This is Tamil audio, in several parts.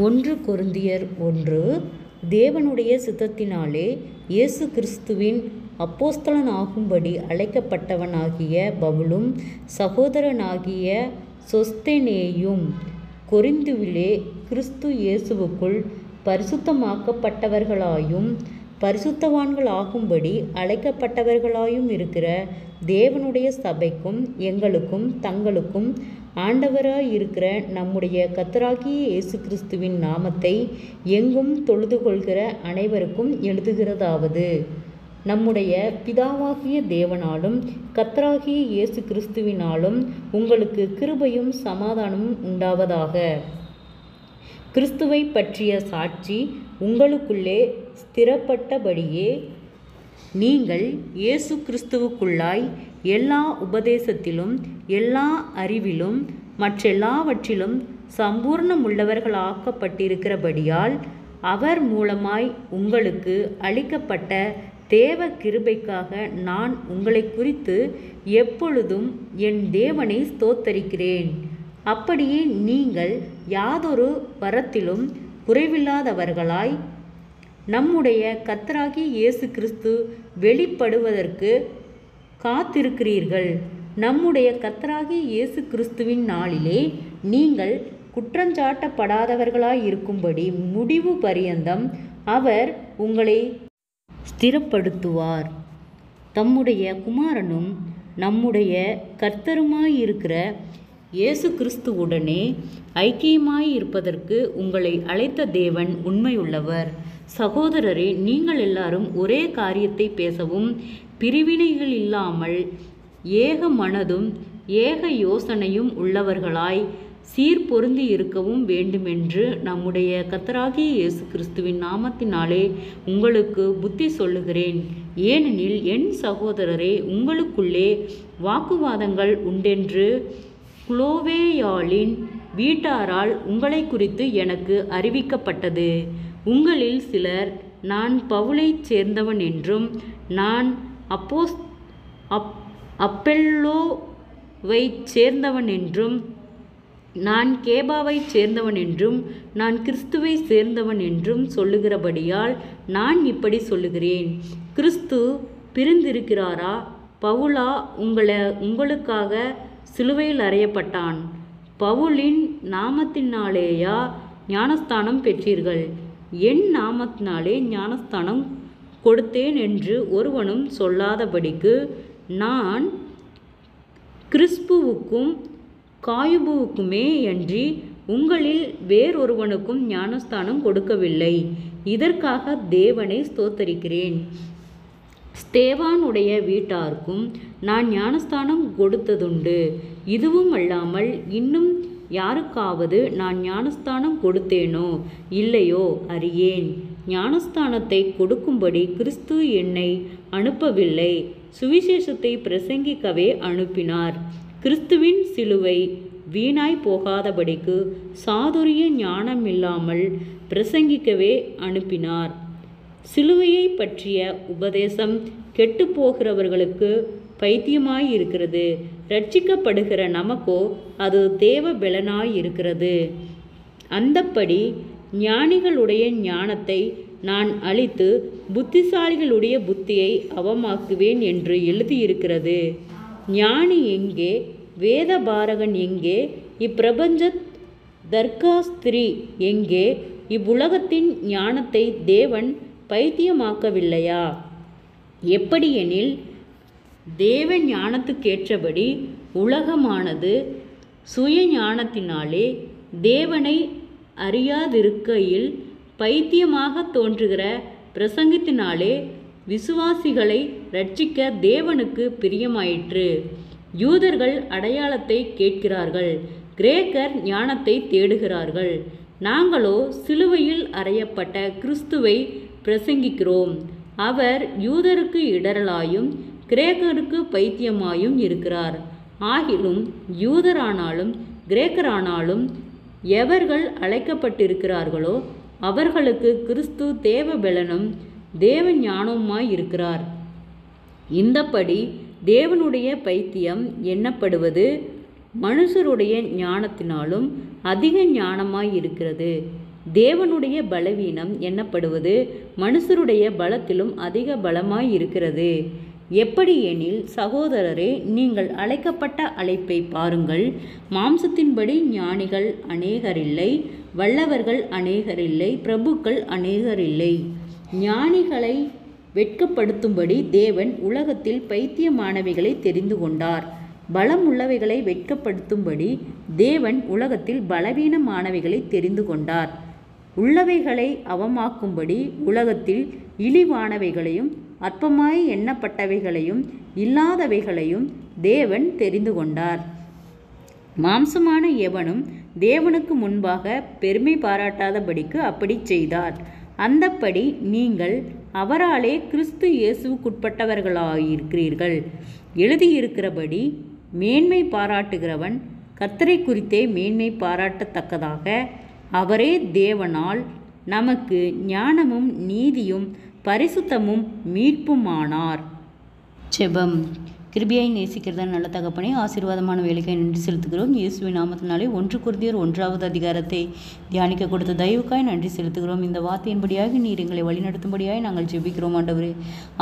1 கொரிந்தியர் 1. தேவனுடைய சித்தத்தினாலே இயேசு கிறிஸ்துவின் அப்போஸ்தலனாகும்படி அழைக்கப்பட்டவனாகிய பவுலும் சகோதரனாகிய சொஸ்தெனேயும் கொரிந்துவிலே கிறிஸ்து இயேசுவுக்குள் பரிசுத்தமாக்கப்பட்டவர்களாயும் பரிசுத்தவான்களாகும்படி அழைக்கப்பட்டவர்களாயும் இருக்கிற தேவனுடைய சபைக்கும் எங்களுக்கும் தங்களுக்கும் ஆண்டவராயிருக்கிற நம்முடைய கர்த்தராகிய இயேசு கிறிஸ்துவின் நாமத்தை எங்கும் தொழுது கொள்கிற அனைவருக்கும் எழுதுகிறதாவது, நம்முடைய பிதாவாகிய தேவனாலும் கர்த்தராகிய இயேசு கிறிஸ்துவினாலும் உங்களுக்கு கிருபையும் சமாதானமும் உண்டாவதாக. கிறிஸ்துவை பற்றிய சாட்சி உங்களுக்குள்ளே ஸ்திரப்பட்டபடியே நீங்கள் இயேசு கிறிஸ்துவுக்குள்ளாய் எல்லா உபதேசத்திலும் எல்லா அறிவிலும் மற்றெல்லாவற்றிலும் சம்பூர்ணமுள்ளவர்களாக்கப்பட்டிருக்கிறபடியால் அவர் மூலமாய் உங்களுக்கு அளிக்கப்பட்ட தேவ கிருபைக்காக நான் உங்களை குறித்து எப்பொழுதும் என் தேவனை ஸ்தோத்தரிக்கிறேன். அப்படியே நீங்கள் யாதொரு வரத்திலும் குறைவில்லாதவர்களாய் நம்முடைய கர்த்தராகிய இயேசு கிறிஸ்து வெளிப்படுவதற்கு காத்திருக்கிறீர்கள். நம்முடைய கர்த்தராகிய இயேசு கிறிஸ்துவின் நாளிலே நீங்கள் குற்றஞ்சாட்டப்படாதவர்களாய் இருக்கும்படி முடிவு பரியந்தம் அவர் உங்களை ஸ்திரப்படுத்துவார். தம்முடைய குமாரனும் நம்முடைய கர்த்தருமாயிருக்கிற இயேசு கிறிஸ்துவுடனே ஐக்கியமாயிருப்பதற்கு உங்களை அழைத்த தேவன் உண்மையுள்ளவர். சகோதரரே, நீங்கள் எல்லாரும் ஒரே காரியத்தை பேசவும் பிரிவினைகள் இல்லாமல் ஏக மனதும் ஏக யோசனையும் உள்ளவர்களாய் சீர்பொருந்தி இருக்கவும் வேண்டுமென்று நம்முடைய கர்த்தராகிய இயேசு கிறிஸ்துவின் நாமத்தினாலே உங்களுக்கு புத்தி சொல்லுகிறேன். ஏனெனில் என் சகோதரரே, உங்களுக்குள்ளே வாக்குவாதங்கள் உண்டென்று குலோவேயாளின் வீட்டாரால் உங்களை குறித்து எனக்கு அறிவிக்கப்பட்டது. உங்களில் சிலர் நான் பவுலைச் சேர்ந்தவன் என்றும் நான் அப்பெல்லோவைச் சேர்ந்தவன் என்றும் நான் கேபாவைச் சேர்ந்தவன் என்றும் நான் கிறிஸ்துவை சேர்ந்தவன் என்றும் சொல்லுகிறபடியால் நான் இப்படி சொல்லுகிறேன். கிறிஸ்து பிரிந்திருக்கிறாரா? பவுலா உங்களுக்காக சிலுவையில் அறையப்பட்டான்? பவுலின் நாமத்தினாலேயா ஞானஸ்தானம் பெற்றீர்கள்? என் நாமத்தினாலே ஞானஸ்தானம் கொடுத்தேன் என்று ஒருவனும் சொல்லாதபடிக்கு நான் கிறிஸ்புவுக்கும் காயுபுவுக்குமே அன்றி உங்களில் வேறொருவனுக்கும் ஞானஸ்தானம் கொடுக்கவில்லை. இதற்காக தேவனை ஸ்தோத்தரிக்கிறேன். ஸ்தேவானுடைய வீட்டாருக்கும் நான் ஞானஸ்தானம் கொடுத்ததுண்டு. இதுவும் அல்லாமல் இன்னும் யாருக்காவது நான் ஞானஸ்தானம் கொடுத்தேனோ இல்லையோ அறியேன். ஞானஸ்தானத்தை கொடுக்கும்படி கிறிஸ்து என்னை அனுப்பவில்லை, சுவிசேஷத்தை பிரசங்கிக்கவே அனுப்பினார். கிறிஸ்துவின் சிலுவை வீணாய் போகாதபடிக்கு சாதுரிய ஞானமில்லாமல் பிரசங்கிக்கவே அனுப்பினார். சிலுவையை பற்றிய உபதேசம் கெட்டுப்போகிறவர்களுக்கு பைத்தியமாயிருக்கிறது, ரட்சிக்கப்படுகிற நமக்கோ அது தேவ பெலனாயிருக்கிறது. அந்தப்படி ஞானிகளுடைய ஞானத்தை நான் அழித்து புத்திசாலிகளுடைய புத்தியை அவமாக்குவேன் என்று எழுதியிருக்கிறது. ஞானி எங்கே? வேதபாரகன் எங்கே? இப்பிரபஞ்ச தர்க்காஸ்திரி எங்கே? இவ்வுலகத்தின் ஞானத்தை தேவன் பைத்தியமாக்கவில்லையா? எப்படியெனில் தேவ ஞானத்துக்கேற்றபடி உலகமானது சுய ஞானத்தினாலே தேவனை அறியாதிருக்கையில் பைத்தியமாக தோன்றுகிற பிரசங்கத்தினாலே விசுவாசிகளை இரட்சிக்க தேவனுக்கு பிரியமாயிற்று. யூதர்கள் அடையாளத்தை கேட்கிறார்கள், கிரேக்கர் ஞானத்தை தேடுகிறார்கள். நாங்களோ சிலுவையில் அறையப்பட்ட கிறிஸ்துவை பிரசங்கிக்கிறோம். அவர் யூதருக்கு இடரலாயும் கிரேக்கருக்கு பைத்தியமாயும் இருக்கிறார். ஆகிலும் யூதரானாலும் கிரேக்கரானாலும் எவர்கள் அழைக்கப்பட்டிருக்கிறார்களோ அவர்களுக்கு கிறிஸ்து தேவ பெலனும் தேவ ஞானமுமாய் இருக்கிறார். இந்தப்படி தேவனுடைய பைத்தியம் எண்ணப்படுவது மனுஷருடைய ஞானத்தினாலும் அதிக ஞானமாய் இருக்கிறது. தேவனுடைய பலவீனம் எண்ணப்படுவது மனுஷருடைய பலத்திலும் அதிக பலமாய் இருக்கிறது. எப்படி எனில், சகோதரரே, நீங்கள் அழைக்கப்பட்ட அழைப்பை பாருங்கள். மாம்சத்தின்படி ஞானிகள் அநேகரில்லை, வல்லவர்கள் அநேகரில்லை, பிரபுக்கள் அநேகரில்லை. ஞானிகளை வெட்கப்படுத்தும்படி தேவன் உலகத்தில் பைத்தியமானவைகளை தெரிந்து கொண்டார். பலம் உள்ளவைகளை வெட்கப்படுத்தும்படி தேவன் உலகத்தில் பலவீனமானவைகளை தெரிந்து கொண்டார். உள்ளவைகளை அவமாக்கும்படி உலகத்தில் இழிவானவைகளையும் அற்பமாய் எண்ணப்பட்டவைகளையும் இல்லாதவைகளையும் தேவன் தெரிந்து கொண்டார். மாம்சமான எவனும் தேவனுக்கு முன்பாக பெருமை பாராட்டாதபடிக்கு அப்படி செய்தார். அந்தப்படி நீங்கள் அவராலே கிறிஸ்து இயேசுவுக்குட்பட்டவர்களாயிருக்கிறீர்கள். எழுதியிருக்கிறபடி, மேன்மை பாராட்டுகிறவன் கர்த்தரை குறித்தே மேன்மை பாராட்டத்தக்கதாக அவரே தேவனால் நமக்கு ஞானமும் நீதியும் பரிசுத்தமும் மீட்புமானார். ஜெபம். கிருபையை நேசிக்கிறதா நல்ல தகப்பனே, ஆசீர்வாதமான வேலைக்காய் நன்றி செலுத்துகிறோம். இயேசுவின் நாமத்தினாலே 1 கொரிந்தியர் 1வது அதிகாரத்தை தியானிக்க கொடுத்த தயவுக்காய் நன்றி செலுத்துகிறோம். இந்த வார்த்தையின்படியாக நீர் எங்களை வழிநடத்தும்படியாய் நாங்கள் ஜெபிக்கிறோம். ஆண்டவரே,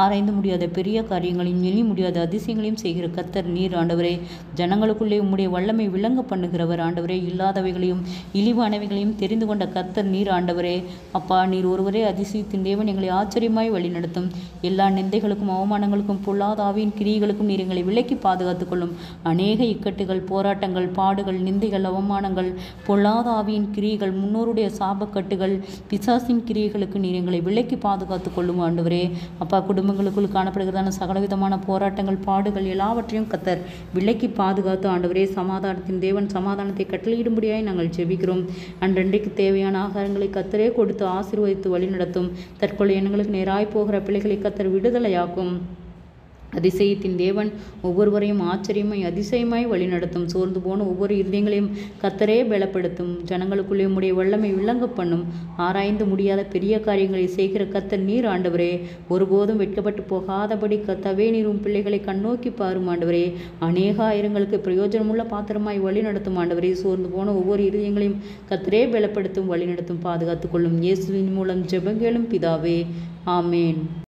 ஆராய்ந்து முடியாத பெரிய காரியங்களையும் எண்ணி முடியாத அதிசயங்களையும் செய்கிற கர்த்தர் நீர். ஆண்டவரே, ஜனங்களுக்குள்ளே உம்முடைய வல்லமை விளங்க பண்ணுகிறவர். ஆண்டவரே, இல்லாதவைகளையும் இழிவானவைகளையும் தெரிந்து கொண்ட கர்த்தர் நீர். ஆண்டவரே, அப்பா, நீர் ஒருவரே அதிசயத்தின் தேவன். எங்களை ஆச்சரியமாய் வழிநடத்தும். எல்லா நிந்தைகளுக்கும் அவமானங்களுக்கும் பொல்லாத ஆவியின் கிரியைகளுக்கும் எங்களை விலக்கி பாதுகாத்துக் கொள்ளும். அநேக இக்கட்டுகள், போராட்டங்கள், பாடுகள், நிந்தைகள், அவமானங்கள், பொல்லாத ஆவியின் கிரியைகள், முன்னோருடைய சாபக்கட்டுகள், பிசாசின் கிரியைகளுக்கு நீர் எங்களை விலக்கி பாதுகாத்துக் கொள்ளும். ஆண்டவரே, அப்பா, குடும்பங்களுக்குள் காணப்படுகிறதான சகலவிதமான போராட்டங்கள், பாடுகள் எல்லாவற்றையும் கர்த்தர் விலக்கி பாதுகாத்து ஆண்டவரே, சமாதானத்தின் தேவன் சமாதானத்தை கட்டளையிடும்படியாய் நாங்கள் ஜெபிக்கிறோம். அன்றன்றைக்கு தேவையான ஆகாரங்களை கர்த்தரே கொடுத்து ஆசீர்வதித்து வழிநடத்தும். தற்கொலை எண்ணங்களுக்கு நேராய் போகிற பிள்ளைகளை கர்த்தர் விடுதலையாக்கும். அதிசயத்தின் தேவன் ஒவ்வொருவரையும் ஆச்சரியமாய் அதிசயமாய் வழிநடத்தும். சோர்ந்து போன ஒவ்வொரு இருதயங்களையும் கர்த்தரே பலப்படுத்தும். ஜனங்களுக்குள்ளே உம்முடைய வல்லமை விளங்க பண்ணும். ஆராய்ந்து முடியாத பெரிய காரியங்களை செய்கிற கர்த்தர் நீர். ஆண்டவரே, ஒருபோதும் வெட்கப்பட்டு போகாதபடி கர்த்தாவே நீர் உம் பிள்ளைகளை கண்ணோக்கி பாரும். ஆண்டவரே, அநேக ஆயிரங்களுக்கு பிரயோஜனமுள்ள பாத்திரமாய் வழி நடத்தும். ஆண்டவரே, சோர்ந்து போன ஒவ்வொரு இருதயங்களையும் கர்த்தரே பலப்படுத்தும், வழிநடத்தும், பாதுகாத்துக் கொள்ளும். இயேசுவின் மூலம் ஜெபம் கேளும் பிதாவே, ஆமேன்.